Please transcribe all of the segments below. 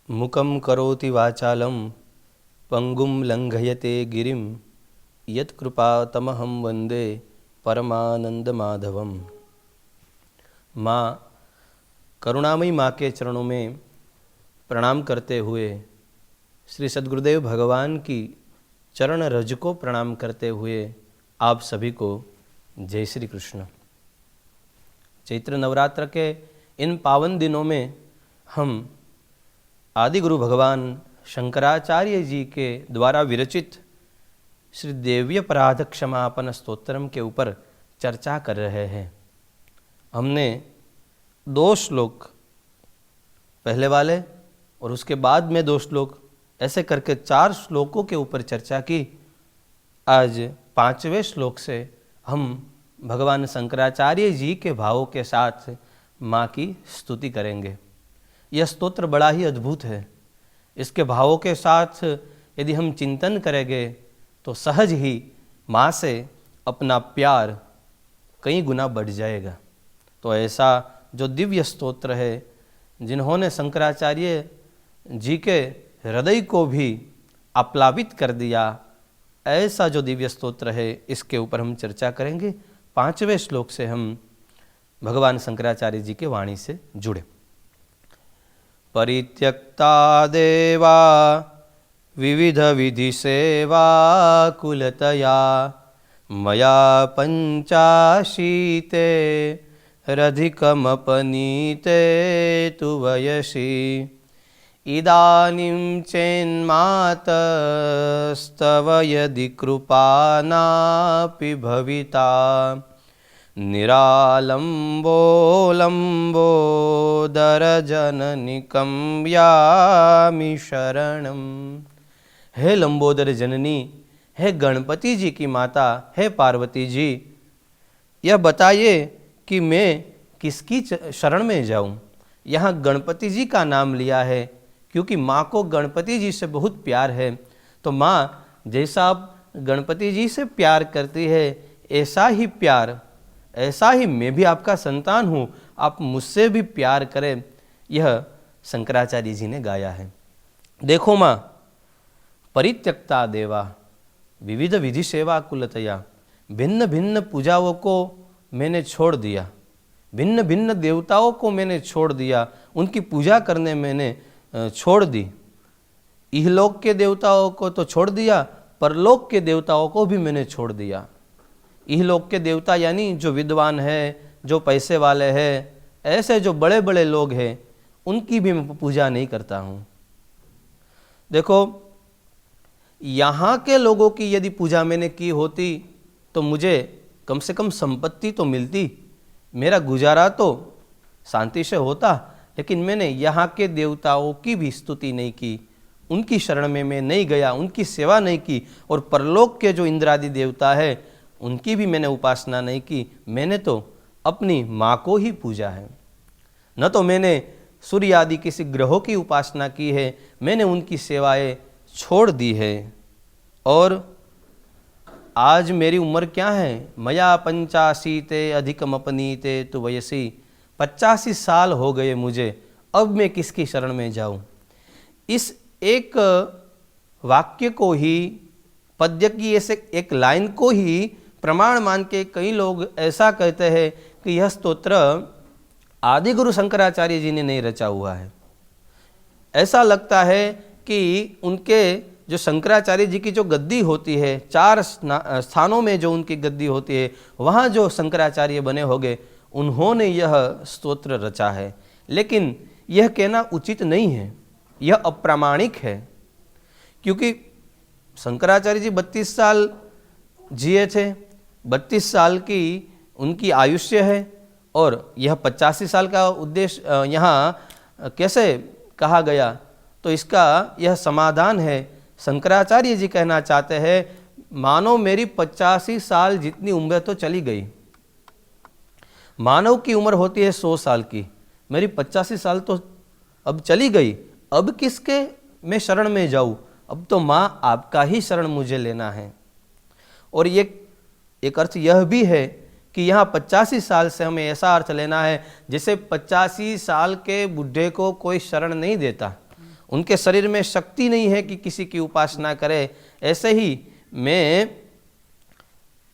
मुकं करोति वाचालं पंगुं लंघयते गिरिं यत्कृपातमहं वंदे परमानंद माधवम। माँ, करुणामयी माँ के चरणों में प्रणाम करते हुए, श्री सद्गुरुदेव भगवान की चरण रज को प्रणाम करते हुए आप सभी को जय श्री कृष्ण। चैत्र नवरात्र के इन पावन दिनों में हम आदि गुरु भगवान शंकराचार्य जी के द्वारा विरचित श्री देवी अपराध क्षमापन स्तोत्रम के ऊपर चर्चा कर रहे हैं। हमने 2 श्लोक पहले वाले और उसके बाद में 2 श्लोक ऐसे करके 4 श्लोकों के ऊपर चर्चा की। आज 5वें श्लोक से हम भगवान शंकराचार्य जी के भावों के साथ माँ की स्तुति करेंगे। यह स्तोत्र बड़ा ही अद्भुत है। इसके भावों के साथ यदि हम चिंतन करेंगे तो सहज ही माँ से अपना प्यार कई गुना बढ़ जाएगा। तो ऐसा जो दिव्य स्तोत्र है, जिन्होंने शंकराचार्य जी के हृदय को भी आप्लावित कर दिया, ऐसा जो दिव्य स्तोत्र है, इसके ऊपर हम चर्चा करेंगे। 5वें श्लोक से हम भगवान शंकराचार्य जी के वाणी से जुड़े। परित्यक्ता देवा विविध विधि सेवा कुलतया मया पंचाशीते रधिकमपनीते तु वयसि इदानीं चेन्मातस्तव यदि कृपा नापि भविता निरालंबोलंबोदरजननिकं यामि शरणम। हे लंबोदर जननी, हे गणपति जी की माता, हे पार्वती जी, यह बताइए कि मैं किसकी शरण में जाऊं। यहाँ गणपति जी का नाम लिया है क्योंकि माँ को गणपति जी से बहुत प्यार है। तो माँ, जैसा आप गणपति जी से प्यार करती है, ऐसा ही प्यार, ऐसा ही मैं भी आपका संतान हूँ, आप मुझसे भी प्यार करें। यह शंकराचार्य जी ने गाया है। देखो माँ, परित्यक्ता देवा विविध विधि सेवा कुलतया, भिन्न भिन्न पूजाओं को मैंने छोड़ दिया, भिन्न भिन्न देवताओं को मैंने छोड़ दिया, उनकी पूजा करने मैंने छोड़ दी। इहलोक के देवताओं को तो छोड़ दिया, परलोक के देवताओं को भी मैंने छोड़ दिया। इहलोक के देवता यानी जो विद्वान है, जो पैसे वाले हैं, ऐसे जो बड़े बड़े लोग हैं, उनकी भी मैं पूजा नहीं करता हूँ। देखो, यहाँ के लोगों की यदि पूजा मैंने की होती तो मुझे कम से कम संपत्ति तो मिलती, मेरा गुजारा तो शांति से होता। लेकिन मैंने यहाँ के देवताओं की भी स्तुति नहीं की, उनकी शरण में मैं नहीं गया, उनकी सेवा नहीं की। और परलोक के जो इंद्रादि देवता है, उनकी भी मैंने उपासना नहीं की। मैंने तो अपनी माँ को ही पूजा है। न तो मैंने सूर्य आदि किसी ग्रहों की उपासना की है, मैंने उनकी सेवाएं छोड़ दी है। और आज मेरी उम्र क्या है? मया 85 अधिकमपनीते तु वयसि, 85 साल हो गए मुझे, अब मैं किसकी शरण में जाऊं। इस एक वाक्य को ही, पद्य की ऐसे एक लाइन को ही प्रमाण मान के कई लोग ऐसा कहते हैं कि यह स्तोत्र आदि गुरु शंकराचार्य जी ने नहीं रचा हुआ है। ऐसा लगता है कि उनके जो शंकराचार्य जी की जो गद्दी होती है, 4 स्थानों में जो उनकी गद्दी होती है, वहाँ जो शंकराचार्य बने होंगे, उन्होंने यह स्तोत्र रचा है। लेकिन यह कहना उचित नहीं है, यह अप्रामाणिक है। क्योंकि शंकराचार्य जी 32 साल जिए थे, 32 साल की उनकी आयुष्य है, और यह 85 साल का उद्देश्य यहाँ कैसे कहा गया? तो इसका यह समाधान है। शंकराचार्य जी कहना चाहते हैं, मानो मेरी 85 साल जितनी उम्र तो चली गई। मानव की उम्र होती है 100 साल की, मेरी 85 साल तो अब चली गई, अब किसके मैं शरण में जाऊँ? अब तो माँ आपका ही शरण मुझे लेना है। और ये एक अर्थ यह भी है कि यहाँ 85 साल से हमें ऐसा अर्थ लेना है जैसे 85 साल के बुढ़े को कोई शरण नहीं देता, उनके शरीर में शक्ति नहीं है कि किसी की उपासना करे, ऐसे ही मैं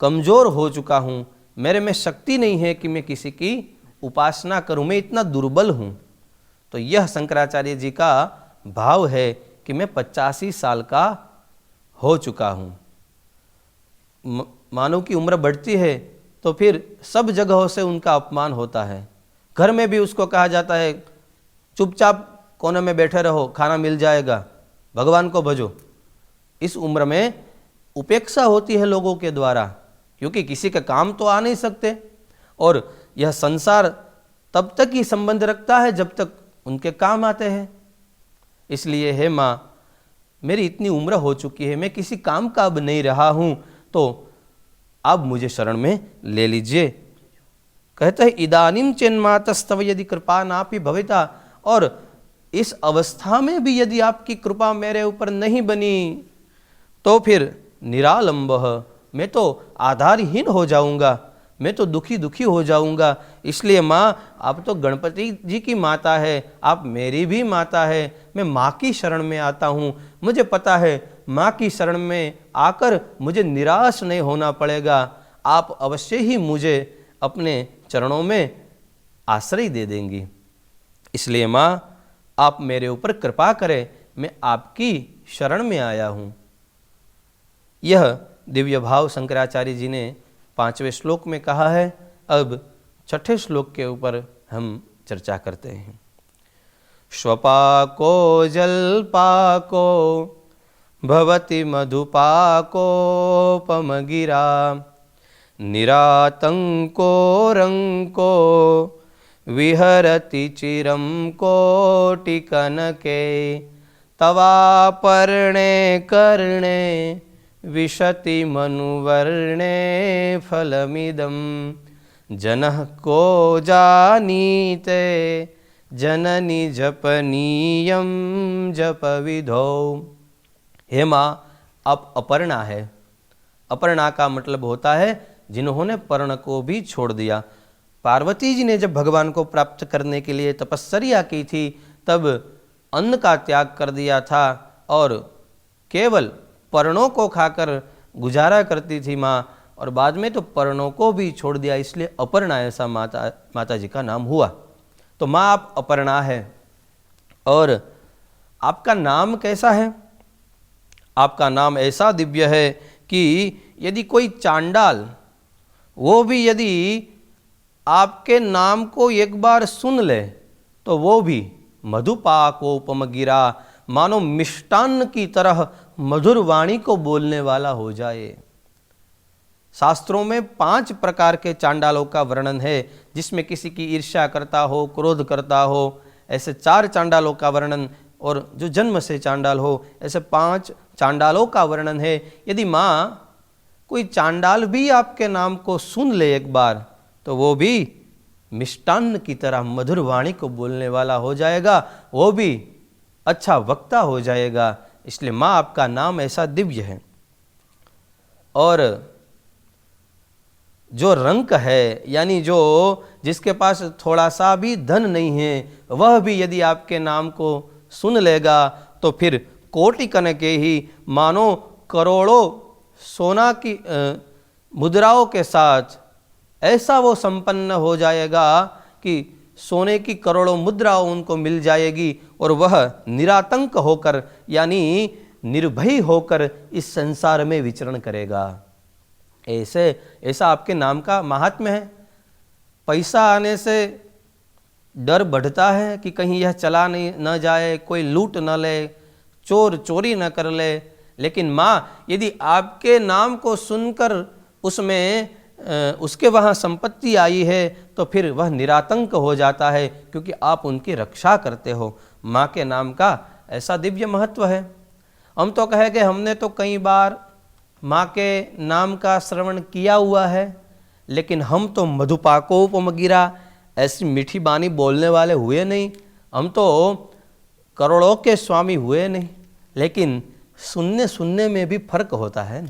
कमज़ोर हो चुका हूँ, मेरे में शक्ति नहीं है कि मैं किसी की उपासना करूँ, मैं इतना दुर्बल हूँ। तो यह शंकराचार्य जी का भाव है कि मैं 85 साल का हो चुका हूँ। मानव की उम्र बढ़ती है तो फिर सब जगहों से उनका अपमान होता है। घर में भी उसको कहा जाता है चुपचाप कोने में बैठे रहो, खाना मिल जाएगा, भगवान को भजो। इस उम्र में उपेक्षा होती है लोगों के द्वारा, क्योंकि किसी का काम तो आ नहीं सकते, और यह संसार तब तक ही संबंध रखता है जब तक उनके काम आते हैं। इसलिए हे माँ, मेरी इतनी उम्र हो चुकी है, मैं किसी काम का अब नहीं रहा हूँ, तो अब मुझे शरण में ले लीजिए। कहते हैं इदानीम चेन्मातस्तव यदि कृपा नापि भविता, और इस अवस्था में भी यदि आपकी कृपा मेरे ऊपर नहीं बनी तो फिर निरालंबः, मैं तो आधारहीन हो जाऊंगा, मैं तो दुखी दुखी हो जाऊंगा। इसलिए माँ, आप तो गणपति जी की माता है, आप मेरी भी माता है, मैं माँ की शरण में आता हूँ। मुझे पता है माँ की शरण में आकर मुझे निराश नहीं होना पड़ेगा, आप अवश्य ही मुझे अपने चरणों में आश्रय दे देंगी। इसलिए माँ, आप मेरे ऊपर कृपा करें, मैं आपकी शरण में आया हूँ। यह दिव्य भाव शंकराचार्य जी ने 5वें श्लोक में कहा है। अब 6ठे श्लोक के ऊपर हम चर्चा करते हैं। श्वपाको जलपाको भवति मधुपाकोपमगिरा, निरातंको रंको विहरति चिरं कोटिकनके, तवापर्णे कर्णे विशति मनुवर्णे फलमिदं, जनः को जानीते जननी जपनीयं जपविधौ। हे माँ, आप अपर्णा है। अपर्णा का मतलब होता है जिन्होंने पर्ण को भी छोड़ दिया। पार्वती जी ने जब भगवान को प्राप्त करने के लिए तपस्या की थी, तब अन्न का त्याग कर दिया था और केवल पर्णों को खाकर गुजारा करती थी माँ, और बाद में तो पर्णों को भी छोड़ दिया, इसलिए अपर्णा ऐसा माता जी का नाम हुआ। तो माँ, आप अपर्णा है। और आपका नाम कैसा है? आपका नाम ऐसा दिव्य है कि यदि कोई चांडाल, वो भी यदि आपके नाम को एक बार सुन ले तो वो भी मधुपाकोपमगिरा, मानो मिष्टान्न की तरह मधुर वाणी को बोलने वाला हो जाए। शास्त्रों में 5 प्रकार के चांडालों का वर्णन है, जिसमें किसी की ईर्ष्या करता हो, क्रोध करता हो, ऐसे 4 चांडालों का वर्णन, और जो जन्म से चांडाल हो, ऐसे 5 चांडालों का वर्णन है। यदि माँ, कोई चांडाल भी आपके नाम को सुन ले एक बार, तो वो भी मिष्टान्न की तरह मधुर वाणी को बोलने वाला हो जाएगा, वो भी अच्छा वक्ता हो जाएगा। इसलिए माँ, आपका नाम ऐसा दिव्य है। और जो रंक है, यानी जो जिसके पास थोड़ा सा भी धन नहीं है, वह भी यदि आपके नाम को सुन लेगा तो फिर कोटि कनके ही, मानो करोड़ों सोना की मुद्राओं के साथ ऐसा वो संपन्न हो जाएगा कि सोने की करोड़ों मुद्राओं उनको मिल जाएगी, और वह निरातंक होकर, यानी निर्भय होकर इस संसार में विचरण करेगा। ऐसा आपके नाम का महात्म्य है। पैसा आने से डर बढ़ता है कि कहीं यह चला नहीं न जाए, कोई लूट न ले, चोर चोरी न कर ले। लेकिन माँ, यदि आपके नाम को सुनकर उसके वहाँ संपत्ति आई है, तो फिर वह निरातंक हो जाता है, क्योंकि आप उनकी रक्षा करते हो। माँ के नाम का ऐसा दिव्य महत्व है। हम तो कहेंगे हमने तो कई बार माँ के नाम का श्रवण किया हुआ है, लेकिन हम तो मधुपाकोपमगिरा ऐसी मीठी बानी बोलने वाले हुए नहीं, हम तो करोड़ों के स्वामी हुए नहीं। लेकिन सुनने में भी फर्क होता है।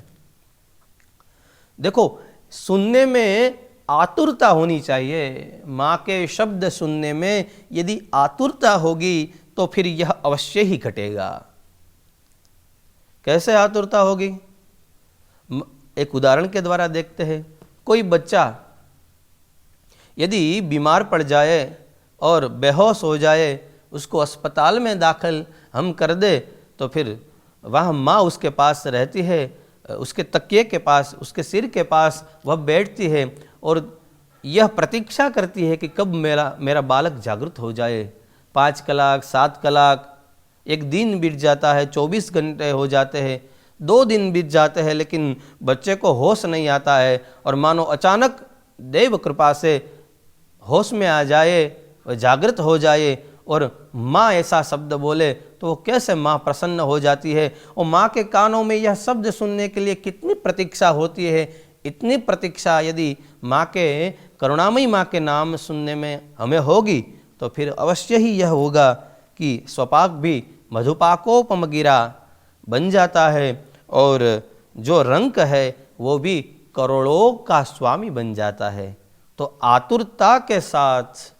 देखो, सुनने में आतुरता होनी चाहिए। माँ के शब्द सुनने में यदि आतुरता होगी तो फिर यह अवश्य ही घटेगा। कैसे आतुरता होगी? एक उदाहरण के द्वारा देखते हैं। कोई बच्चा यदि बीमार पड़ जाए और बेहोश हो जाए, उसको अस्पताल में दाखिल हम कर दे, तो फिर वह माँ उसके पास रहती है, उसके तकिए के पास, उसके सिर के पास वह बैठती है और यह प्रतीक्षा करती है कि कब मेरा बालक जागृत हो जाए। 5 कलाक, 7 कलाक, एक दिन बीत जाता है, 24 घंटे हो जाते हैं, 2 दिन बीत जाते हैं, लेकिन बच्चे को होश नहीं आता है और मानो अचानक देव कृपा से होश में आ जाए, वह जागृत हो जाए और माँ ऐसा शब्द बोले तो वो कैसे माँ प्रसन्न हो जाती है। और माँ के कानों में यह शब्द सुनने के लिए कितनी प्रतीक्षा होती है। इतनी प्रतीक्षा यदि माँ के, करुणामयी माँ के नाम सुनने में हमें होगी तो फिर अवश्य ही यह होगा कि स्वपाक भी मधुपाकोपम गिरा बन जाता है और जो रंक है वो भी करोड़ों का स्वामी बन जाता है। तो आतुरता के साथ,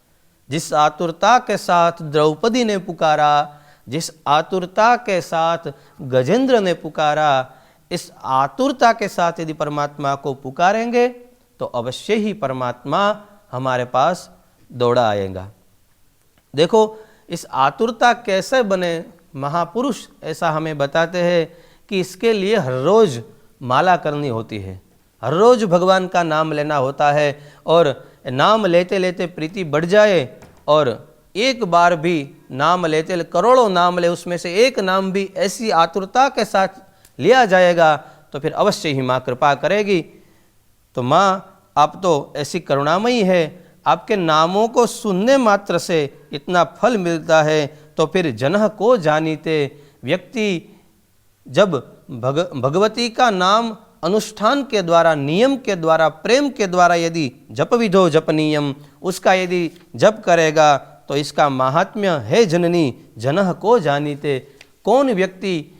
जिस आतुरता के साथ द्रौपदी ने पुकारा, जिस आतुरता के साथ गजेंद्र ने पुकारा, इस आतुरता के साथ यदि परमात्मा को पुकारेंगे तो अवश्य ही परमात्मा हमारे पास दौड़ा आएगा। देखो, इस आतुरता कैसे बने, महापुरुष ऐसा हमें बताते हैं कि इसके लिए हर रोज माला करनी होती है, हर रोज भगवान का नाम लेना होता है और नाम लेते लेते प्रीति बढ़ जाए और एक बार भी नाम लेते, करोड़ों नाम ले, उसमें से एक नाम भी ऐसी आतुरता के साथ लिया जाएगा तो फिर अवश्य ही माँ कृपा करेगी। तो माँ, आप तो ऐसी करुणामयी है, आपके नामों को सुनने मात्र से इतना फल मिलता है, तो फिर जनह को जानीते। व्यक्ति जब भगवती का नाम अनुष्ठान के द्वारा, नियम के द्वारा, प्रेम के द्वारा यदि जप विधो जप नियम, उसका यदि जप करेगा तो इसका महात्म्य है जननी जनह को जानीते। कौन व्यक्ति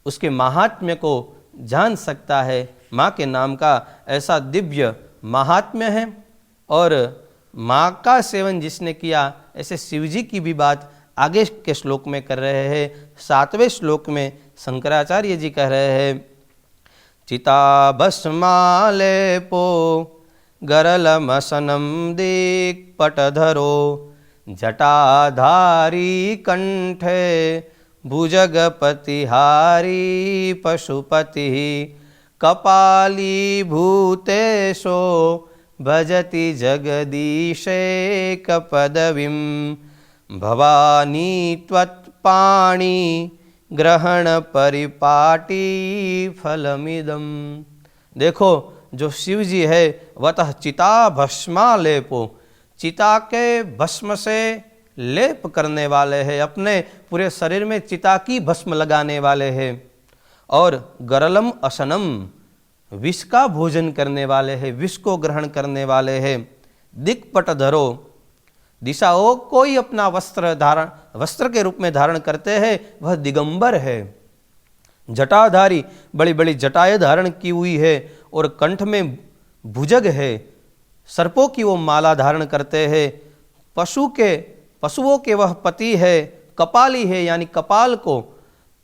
उसके महात्म्य को जान सकता है? माँ के नाम का ऐसा दिव्य महात्म्य है। और माँ का सेवन जिसने किया, ऐसे शिवजी की भी बात आगे के श्लोक में कर रहे हैं। 7वें श्लोक में शंकराचार्य जी कह रहे हैं, चिता भस्मालेपो गरलमसनं दिक्पटधरो जटाधारी कंठे भुजगपतिहारी पशुपति कपाली भूतेशो भजति जगदीशेकपदवीं भवानी त्वत्पाणि ग्रहण परिपाटी फलमिदम। देखो, जो शिव जी है वतः चिता भस्मालेपो, चिता के भस्म से लेप करने वाले हैं, अपने पूरे शरीर में चिता की भस्म लगाने वाले हैं। और गरलम असनम, विष का भोजन करने वाले हैं, विष को ग्रहण करने वाले हैं। दिक्पट धरो, दिशाओं कोई अपना वस्त्र के रूप में धारण करते हैं, वह दिगंबर है। जटाधारी, बड़ी बड़ी जटाएं धारण की हुई है और कंठ में भुजग है, सर्पों की वो माला धारण करते हैं। पशुओं के वह पति है, कपाली है यानी कपाल को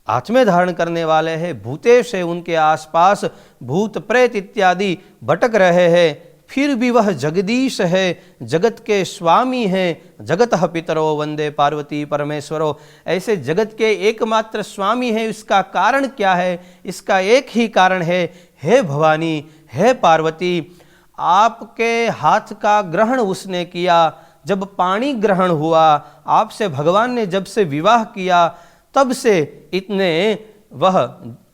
हाथ में धारण करने वाले हैं। भूतेश है, उनके आसपास भूत प्रेत इत्यादि भटक रहे हैं। फिर भी वह जगदीश है, जगत के स्वामी हैं। जगतः पितरो वंदे पार्वती परमेश्वरो, ऐसे जगत के एकमात्र स्वामी है। इसका कारण क्या है? इसका एक ही कारण है, हे भवानी, हे पार्वती, आपके हाथ का ग्रहण उसने किया। जब पाणी ग्रहण हुआ, आपसे भगवान ने जब से विवाह किया, तब से इतने वह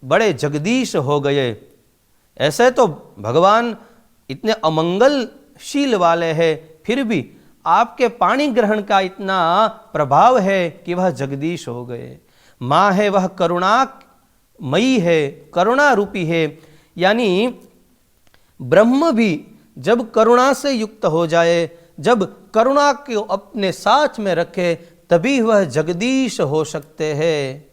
बड़े जगदीश हो गए। ऐसे तो भगवान इतने अमंगलशील वाले हैं, फिर भी आपके पाणी ग्रहण का इतना प्रभाव है कि वह जगदीश हो गए। माँ है वह करुणामयी है, करुणा रूपी है। यानी ब्रह्म भी जब करुणा से युक्त हो जाए, जब करुणा को अपने साथ में रखे, तभी वह जगदीश हो सकते हैं।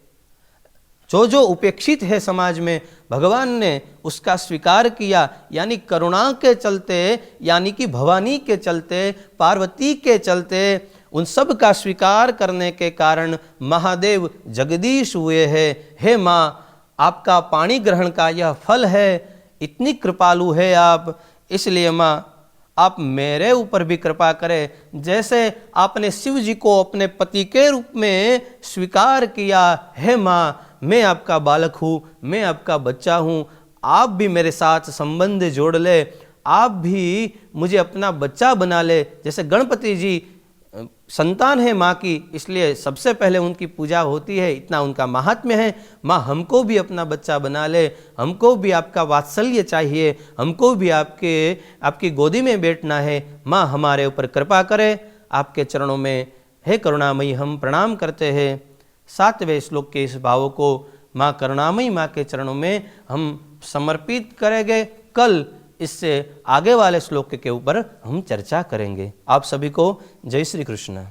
जो उपेक्षित है समाज में, भगवान ने उसका स्वीकार किया, यानी करुणा के चलते, यानी कि भवानी के चलते, पार्वती के चलते उन सब का स्वीकार करने के कारण महादेव जगदीश हुए हैं। हे माँ, आपका पाणी ग्रहण का यह फल है, इतनी कृपालु है आप, इसलिए माँ आप मेरे ऊपर भी कृपा करें। जैसे आपने शिव जी को अपने पति के रूप में स्वीकार किया, हे माँ मैं आपका बालक हूँ, मैं आपका बच्चा हूँ, आप भी मेरे साथ संबंध जोड़ ले, आप भी मुझे अपना बच्चा बना ले। जैसे गणपति जी संतान है माँ की, इसलिए सबसे पहले उनकी पूजा होती है, इतना उनका महात्म्य है। माँ हमको भी अपना बच्चा बना ले, हमको भी आपका वात्सल्य चाहिए, हमको भी आपकी गोदी में बैठना है। माँ हमारे ऊपर कृपा करे। आपके चरणों में हे करुणामयी हम प्रणाम करते हैं। 7वें श्लोक के इस भाव को माँ करुणामयी माँ के चरणों में हम समर्पित करेंगे। कल इससे आगे वाले श्लोक के ऊपर हम चर्चा करेंगे। आप सभी को जय श्री कृष्ण।